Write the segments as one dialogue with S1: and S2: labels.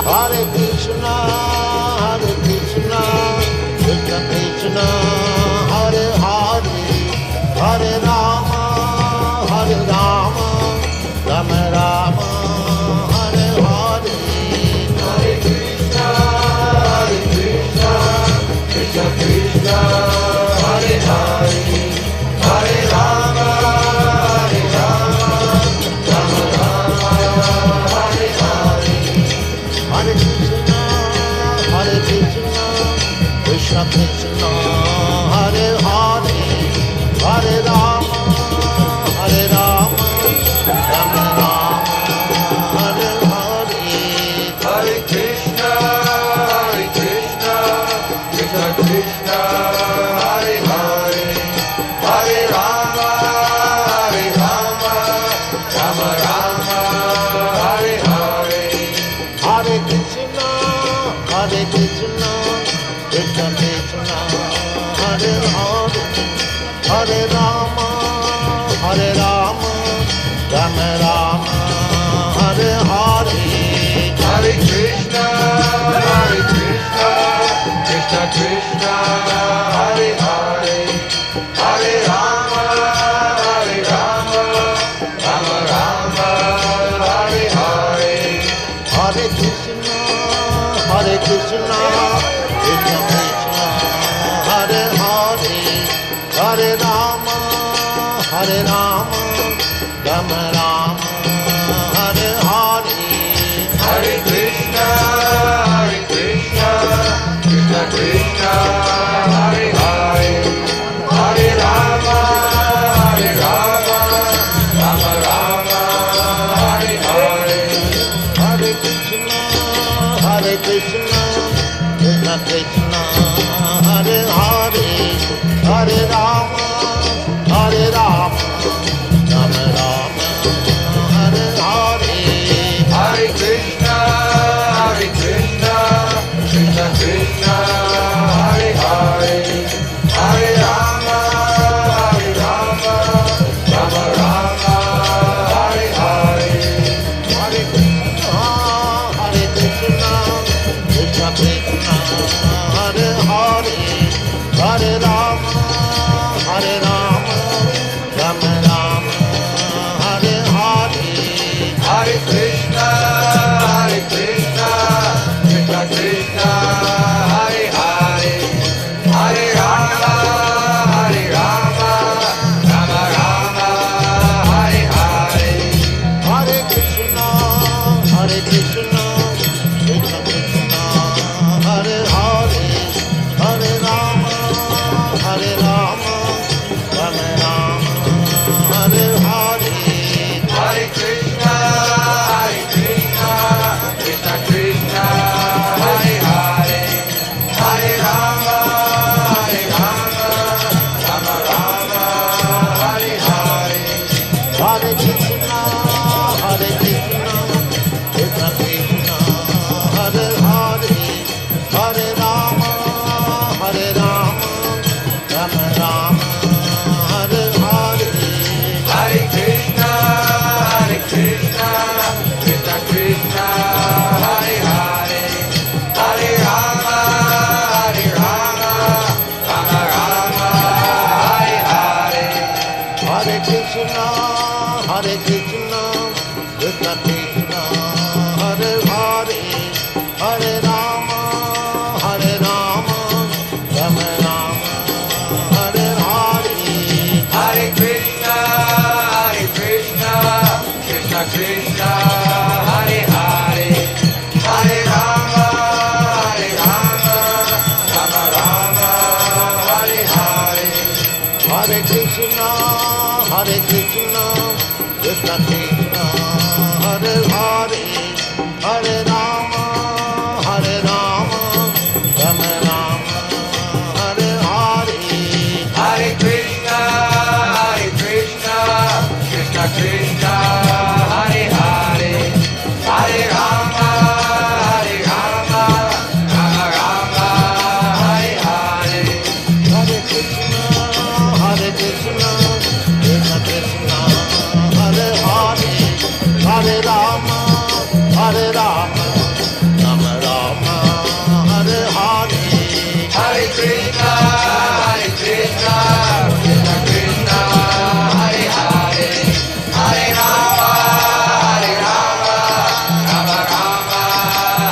S1: Hare Krishna, Krishna Krishna, Hare Hare, Hare Rama, Rama Rama, Hare Hare. Hare Krishna, Krishna Krishna, Hare Hare, Hare Rama, Rama Rama, Hare Hare. Hare Krishna, Krishna Krishna, Hare Hare, Hare Rama, Rama Rama, Hare Hare. Hare Krishna, Krishna Krishna, Hare Hare, Hare Rama, Rama Rama, Hare Hare. Hare Krishna, Krishna Krishna, Hare Hare, Hare Rama, Rama Rama, Hare Hare. Hare Krishna, Krishna Krishna, Hare Hare, Hare Rama, Rama Rama, Hare Hare. Hare Krishna, Krishna Krishna, Hare Hare, Hare Rama, Rama Rama, Hare Hare. Hare Krishna, Krishna Krishna, Hare Hare, Hare Rama, Rama Rama, Krishna, Krishna Krishna, Hare Hare, Hare Rama, Hare Rama, Rama Rama, Hare Hare.
S2: Hare Krishna, Krishna Krishna, Hare Hare, Hare Rama, Rama Rama, Hare Hare.
S1: Hare Krishna, Krishna Krishna, Hare Hare, Hare Rama, Hare Rama, Rama Rama, Hare Hare.
S2: Hare Krishna, Krishna Krishna, Hare Hare, Hare Rama, Rama Rama, Hare Hare.
S1: Hare Krishna, Krishna Krishna, Hare Hare, Hare Rama, Rama Rama, Hare Hare.
S2: Hare Krishna, Krishna Krishna, Hare Hare, Hare Rama, Rama Rama, Hare Hare.
S1: Hare Krishna, Krishna Krishna, Hare Hare, Hare Rama, Rama Rama, Hare Hare.
S2: Hare Krishna, Krishna Krishna, Hare Hare, Hare Rama, Rama Rama, Hare Hare.
S1: Hare Krishna, Krishna Krishna, Hare Hare, Hare Rama, Rama Rama, Hare Hare.
S2: Hare Krishna, Krishna Krishna, Hare Hare, Hare Rama, Rama Rama, Hare Hare.
S1: Hare Krishna, Krishna Krishna, Hare Hare, Hare Rama, Rama Rama, Hare Hare.
S2: Hare Krishna, Krishna Krishna, Hare Hare, Hare Rama, Rama Rama, Hare Hare.
S1: Hare Krishna, Krishna Krishna, Hare Hare, Hare Rama, Rama Rama, Hare Hare.
S2: Hare Krishna, Krishna Krishna, Hare Hare, Hare Rama, Rama Rama,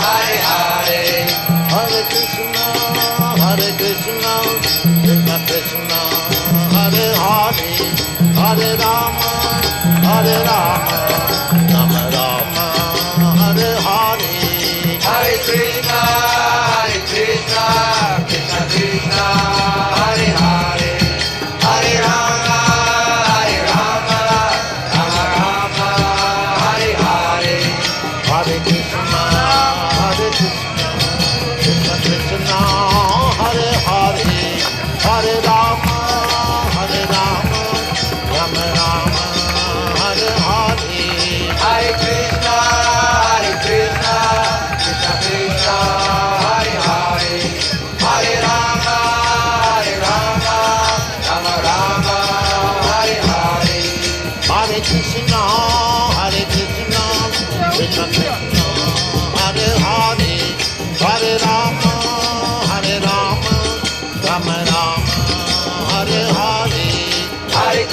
S2: Hare Hare.
S1: Hare Krishna, Krishna Krishna, Hare Hare, Hare Rama, Rama Rama, Hare Hare.
S2: Hare Krishna, Krishna Krishna, Hare Hare, Hare Rama, Rama Rama, Hare Hare.
S1: Hare Krishna, Krishna Krishna, Hare Hare, Hare Rama, Rama Rama, Hare Hare.
S2: Hare Krishna, Krishna Krishna, Hare Hare, Hare Rama, Rama Rama, Hare Hare.
S1: Hare Krishna, Krishna Krishna, Hare Hare, Hare Rama, Rama Rama, Hare Hare.
S2: Hare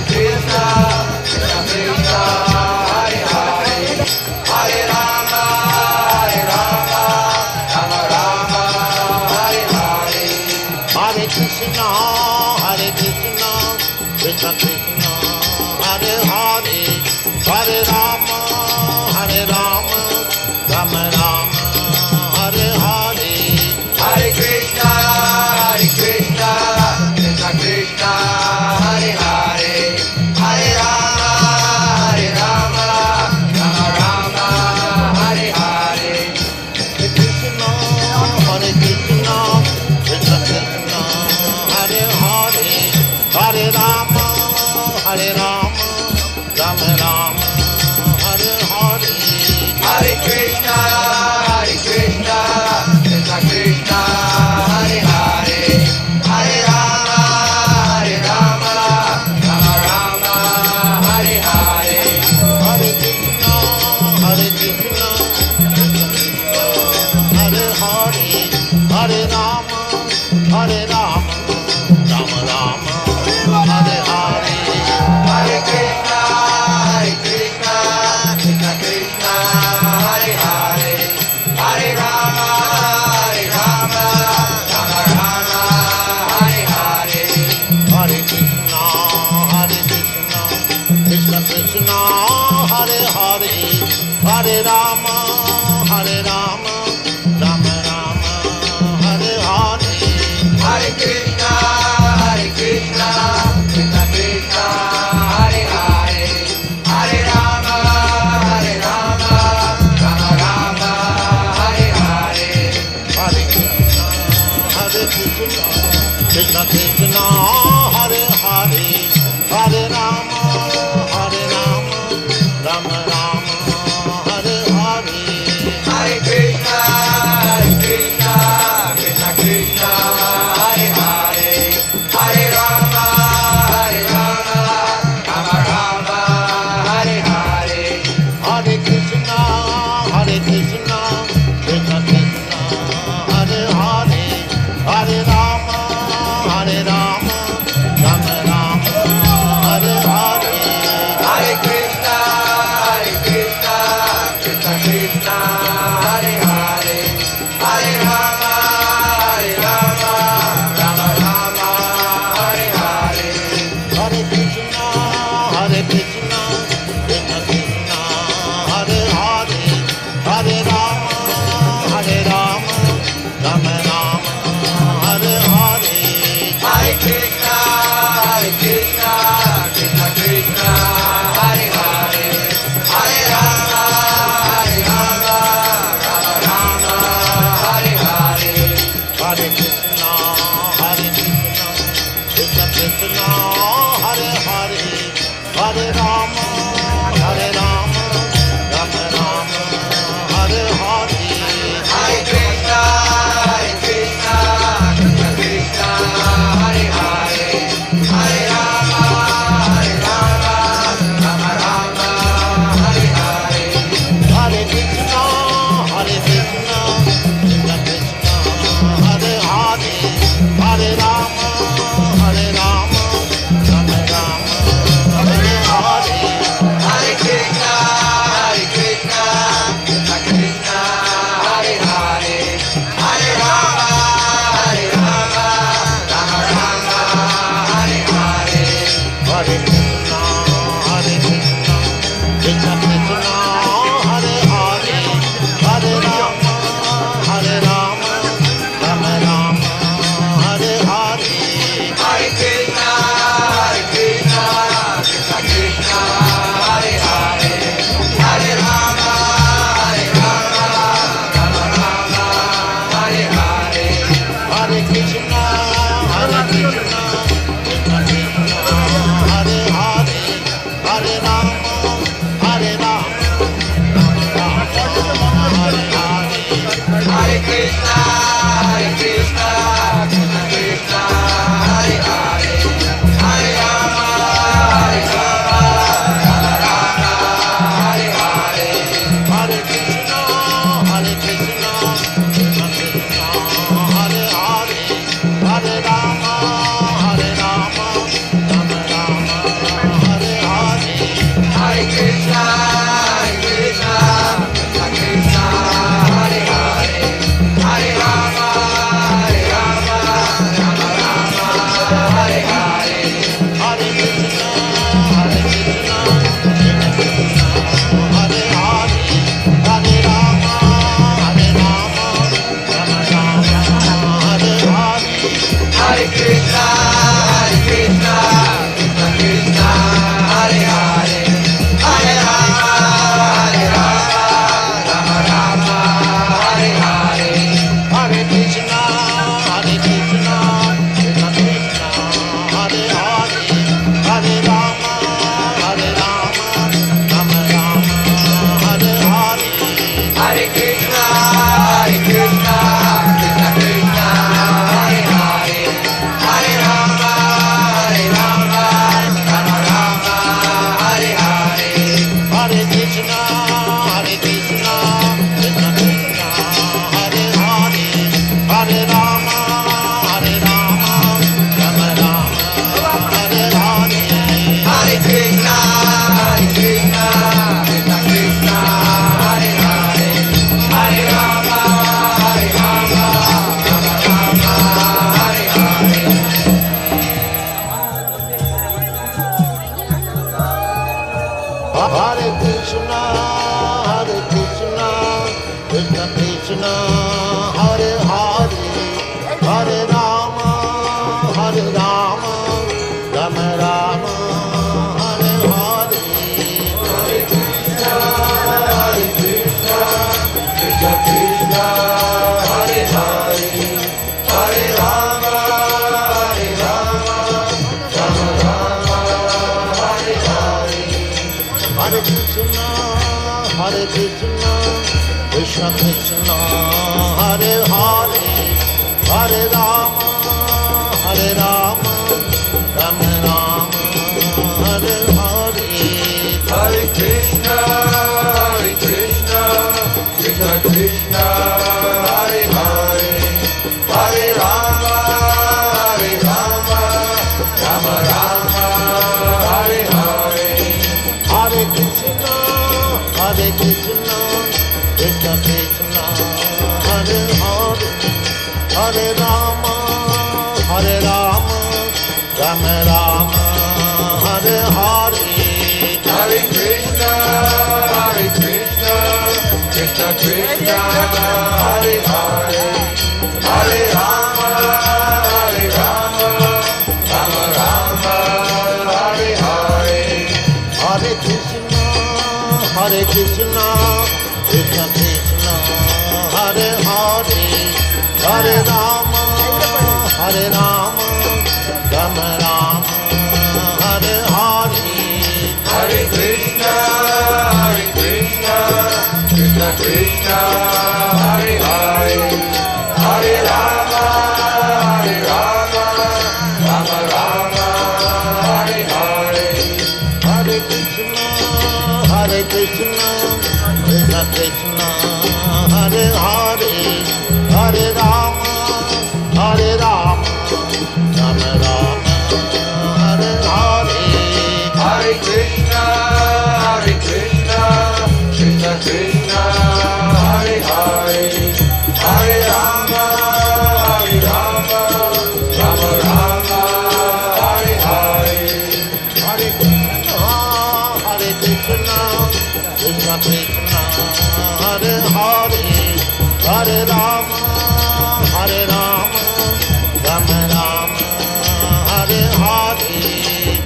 S2: Krishna, Krishna Krishna, Hare Hare, Hare Rama, Rama Rama, Hare Hare.
S1: Hare Krishna, Krishna Krishna, Hare Hare, Hare Rama, Rama Rama, Hare Hare.
S2: Hare Krishna, Krishna Krishna, Hare Hare, Hare Rama, Rama Rama, Hare Hare.
S1: Rama Rama, Hare Hare,
S2: Hare Krishna, Krishna Krishna, Hare Hare, Hare Rama, Rama Rama, Hare Hare.
S1: Hare Krishna, Hare Krishna, Hare Hare, Hare Rama, Rama Rama, Hare Hare.
S2: Hare Krishna, Krishna Krishna, Hare Hare, Hare Rama, Rama Rama, Hare Hare.
S1: Hare Krishna, Krishna Krishna, Hare Hare, Hare Rama, Rama Rama, Hare Hare.
S2: Hare Krishna, Krishna Krishna, Hare Hare, Hare Rama, Rama Rama, Hare Hare.
S1: Hare Krishna, Krishna Krishna, Hare Hare, Hare Rama, Rama Rama, Hare Hare.
S2: Hare Krishna, Krishna Krishna, Hare Hare, Hare Rama, Rama Rama, Hare Hare.
S1: Hare Krishna, Krishna Krishna, Hare Hare, Hare Rama, Rama Rama, Hare Hare.
S2: Hare Krishna, Krishna Krishna, Hare Hare, Hare Rama, Rama Rama, Hare Hare.
S1: Hare Krishna, Krishna Krishna, Hare Hare, Hare Rama, Rama Rama, Hare Hare.
S2: Hare Krishna, Krishna Krishna, Hare Hare, Hare Rama, Rama Rama, Hare Hare.
S1: Hare Krishna, Krishna Krishna, Hare Hare, Hare Rama, Rama Rama, Hare Hare.
S2: Hare Krishna, Krishna Krishna, Hare Hare, Hare Rama, Rama Rama, Hare Hare.
S1: Hare Krishna, Krishna Krishna, Hare Hare, Hare Rama, Rama Rama, Hare Hare.
S2: Hare Krishna, Krishna Krishna, Hare Hare, Hare Rama, Rama Rama, Hare Hare.
S1: Hare Krishna, Krishna Krishna, Hare Hare, Hare Rama, Rama Rama, Hare Hare.
S2: Hare Krishna, Krishna Krishna, Hare Hare, Hare Rama, Rama Hare Hare.
S1: Hare Krishna, Krishna Krishna, Hare Hare, Hare Rama, Rama Rama, Hare Hare.
S2: Hare Krishna, Krishna Krishna, Hare Hare, Hare Rama, Rama Hare Hare.
S1: Hare Krishna, Krishna Krishna, Hare Hare, Hare Rama, Rama Rama, Hare Hare.
S2: Hare Krishna, Krishna Krishna, Hare Hare, Hare Rama, Hare Hare.
S1: Hare Krishna, Krishna Krishna, Hare Hare, Hare Rama, Rama Rama, Hare Hare.
S2: Hare Krishna, Krishna Krishna, Hare Hare, Hare Rama, Rama Rama, Hare Hare.
S1: Hare Krishna, Krishna Krishna, Hare Hare, Hare Rama, Rama Hare Krishna, Krishna Krishna, Hare Hare, Hare Rama, Rama Rama, Hare Hare.
S2: Hare Krishna, Krishna Krishna, Hare Hare, Hare Rama, Rama Rama, Hare Hare.
S1: Hare Krishna, Krishna Krishna, Hare Hare, Hare Rama, Rama Rama, Hare Hare.
S2: Hare Krishna, Krishna Krishna, Hare Hare, Hare Rama, Rama Rama, Hare Hare.
S1: Hare Krishna, Krishna Krishna, Hare Hare, Hare Rama, Rama Rama, Hare Hare.
S2: Hare Krishna, Krishna Krishna, Hare Hare, Hare Rama, Rama Rama, Hare Hare.
S1: Hare Krishna, Krishna Krishna, Hare Hare, Hare Rama, Rama Rama, Hare Hare.
S2: Hare Krishna, Krishna Krishna, Hare Hare, Hare Rama, Rama Rama, Hare Hare.
S1: Hare Krishna, Krishna Krishna, Hare Hare, Hare Rama, Rama Rama, Hare Hare.
S2: Hare Krishna, Krishna Krishna, Hare Hare, Hare Rama, Rama Rama, Hare Hare.
S1: Hare Krishna, Krishna Krishna, Hare Hare, Hare Rama, Rama Rama, Hare Hare.
S2: Hare Krishna, Krishna Krishna, Hare Hare, Hare Rama, Rama Rama, Hare Hare.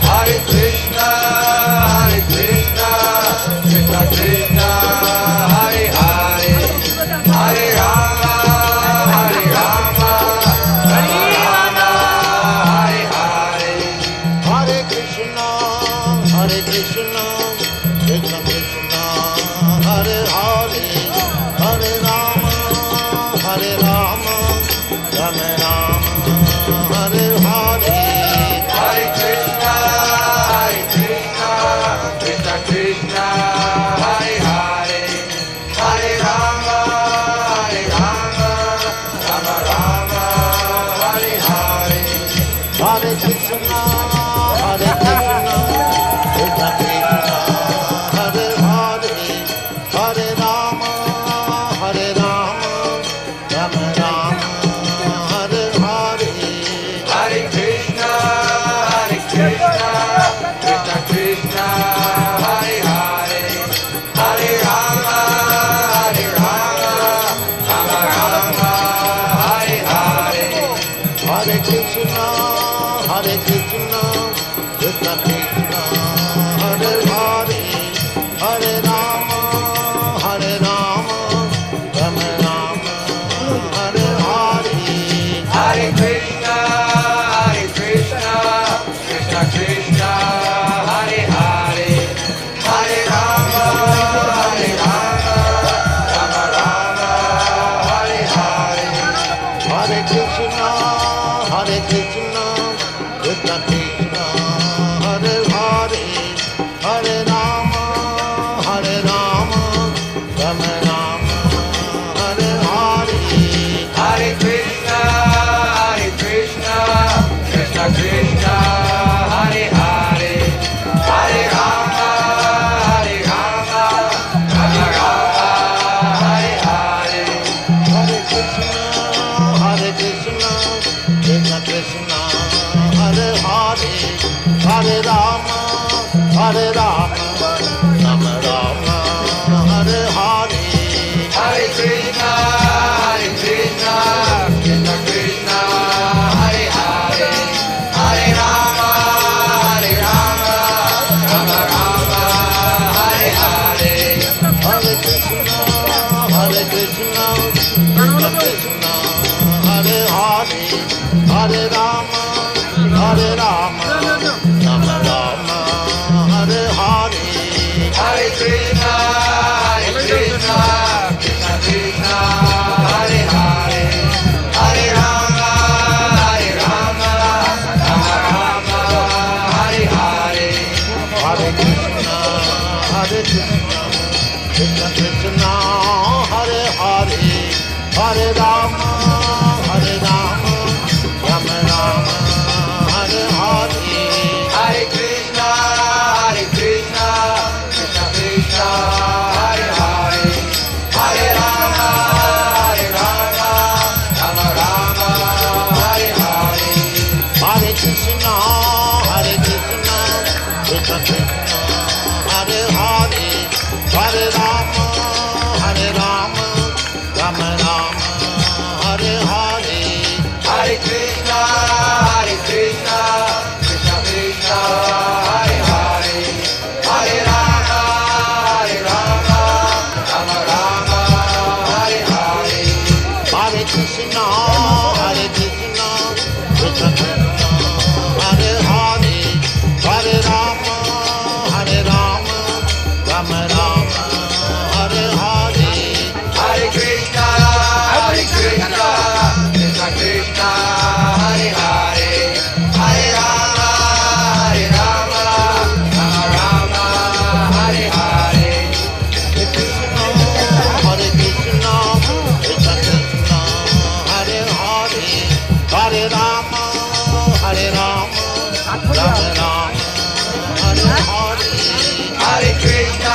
S1: Hare Krishna, Krishna Krishna, Hare Hare, Hare Rama, Rama Rama, Hare Hare.
S2: Hare Krishna, Krishna Krishna, Hare Hare, Hare Rama, Rama Rama, Hare Hare.
S1: Hare Krishna, Krishna Krishna, Hare Hare, Hare Rama, Rama Rama, Hare Hare.
S2: Hare Krishna, Krishna Krishna, Hare Hare,
S1: Hare Krishna, Krishna Krishna, Hare Hare, Hare Rama, Hare Rama, Rama Rama, Hare Hare.
S2: Hare Krishna, Krishna Krishna, Hare Hare, Hare Rama, Rama Rama, Hare Hare.
S1: Hare Krishna, Krishna Krishna, Hare Hare, Hare Rama, Rama Rama, Hare Hare.
S2: Hare Krishna, Krishna Krishna, Hare Hare, Hare Rama, Rama Rama, Hare Hare.
S1: Hare Krishna, Krishna Krishna, Hare Hare, Hare Rama, Rama Rama, Hare Hare.
S2: Hare Krishna, Krishna Krishna, Hare Hare, Hare Rama, Rama Hare Hare.
S1: Hare Krishna, Krishna Krishna, Hare Hare, Hare Rama, Rama Rama, Hare Hare.
S2: Hare Krishna,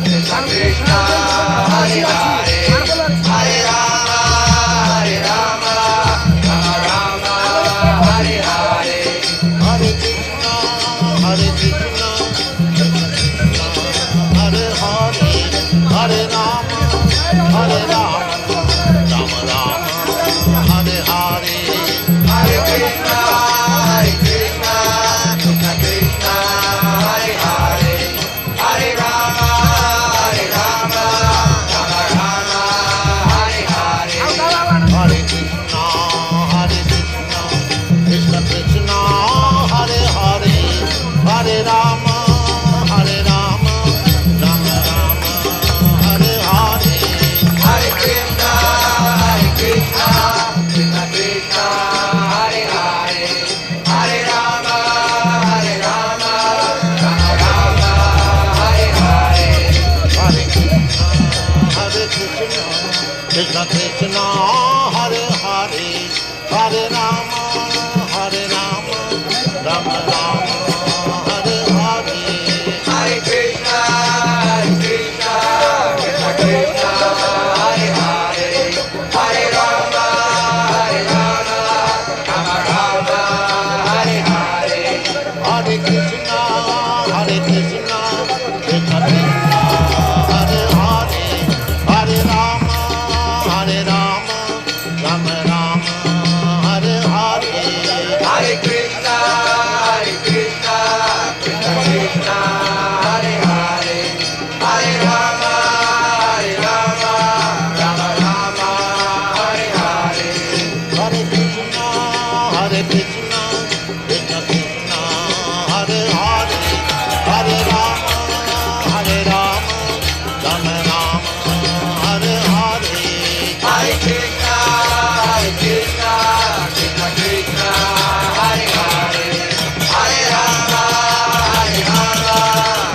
S2: Krishna Krishna, Hare Hare, Hare Rama, Rama Hare Hare.
S1: Hare Krishna, Krishna Krishna, Hare Hare, Hare Rama, Rama Rama, Hare Hare.
S2: Hare Krishna, Krishna Krishna, Hare Hare, Hare Rama, Rama Hare Hare.
S1: Hare Krishna, Krishna Krishna, Hare Hare, Hare Rama, Rama Rama, Hare Hare.
S2: Hare Krishna, Krishna Krishna, Hare Hare, Hare Rama, Rama Hare Hare.
S1: Hare Krishna, Krishna Krishna, Hare Hare, Hare Rama, Rama Rama, Hare Hare.
S2: Hare Krishna, Krishna Krishna, Hare Hare, Hare Rama, Rama Hare Hare.
S1: Hare Krishna, Krishna Krishna, Hare Hare, Hare Rama, Rama Rama, Hare Hare.
S2: Hare Krishna, Krishna Krishna, Hare Hare, Hare Rama, Rama Hare Hare.
S1: Hare Krishna, Krishna Krishna, Hare Hare, Hare Rama, Rama Rama, Hare Hare.
S2: Hare Krishna, Krishna Krishna, Hare Hare, Hare Rama,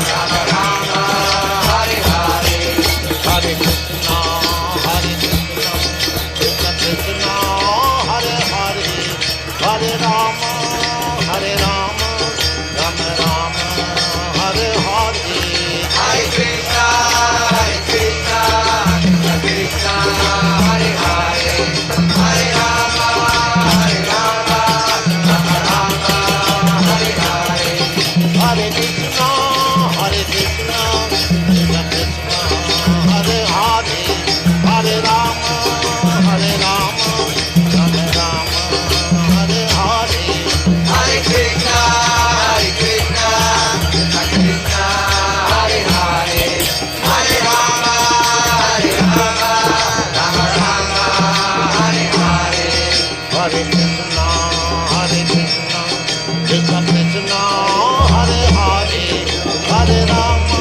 S2: Rama Hare Hare.
S1: Hare Krishna, Krishna Krishna, Hare Hare, Hare Rama, Rama Rama, Hare Hare.
S2: Hare Krishna, Krishna Krishna, Hare Hare, Hare Rama, Rama Hare Hare.
S1: Hare Krishna, Krishna Krishna, Hare Hare, Hare Rama, Rama Rama, Hare Hare.
S2: Hare Krishna, Krishna Krishna, Hare Hare, Hare Rama, Rama Hare Hare.
S1: Hare Krishna, Krishna Krishna, Hare Hare, Hare Rama,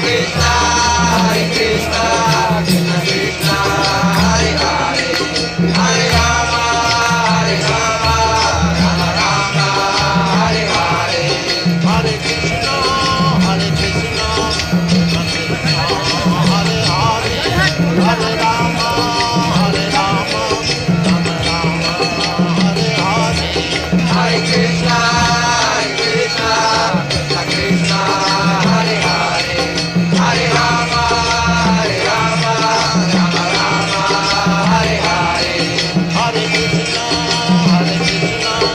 S2: Krishna, Krishna Krishna, Hare Hare, Hare Rama, Rama Rama, Hare Hare.
S1: Hare Krishna, Hare Krishna, Krishna Krishna, Hare Hare, Hare Rama, Rama Rama, Hare Hare.
S2: Hare Krishna, Krishna Krishna, Hare Hare, Hare Rama,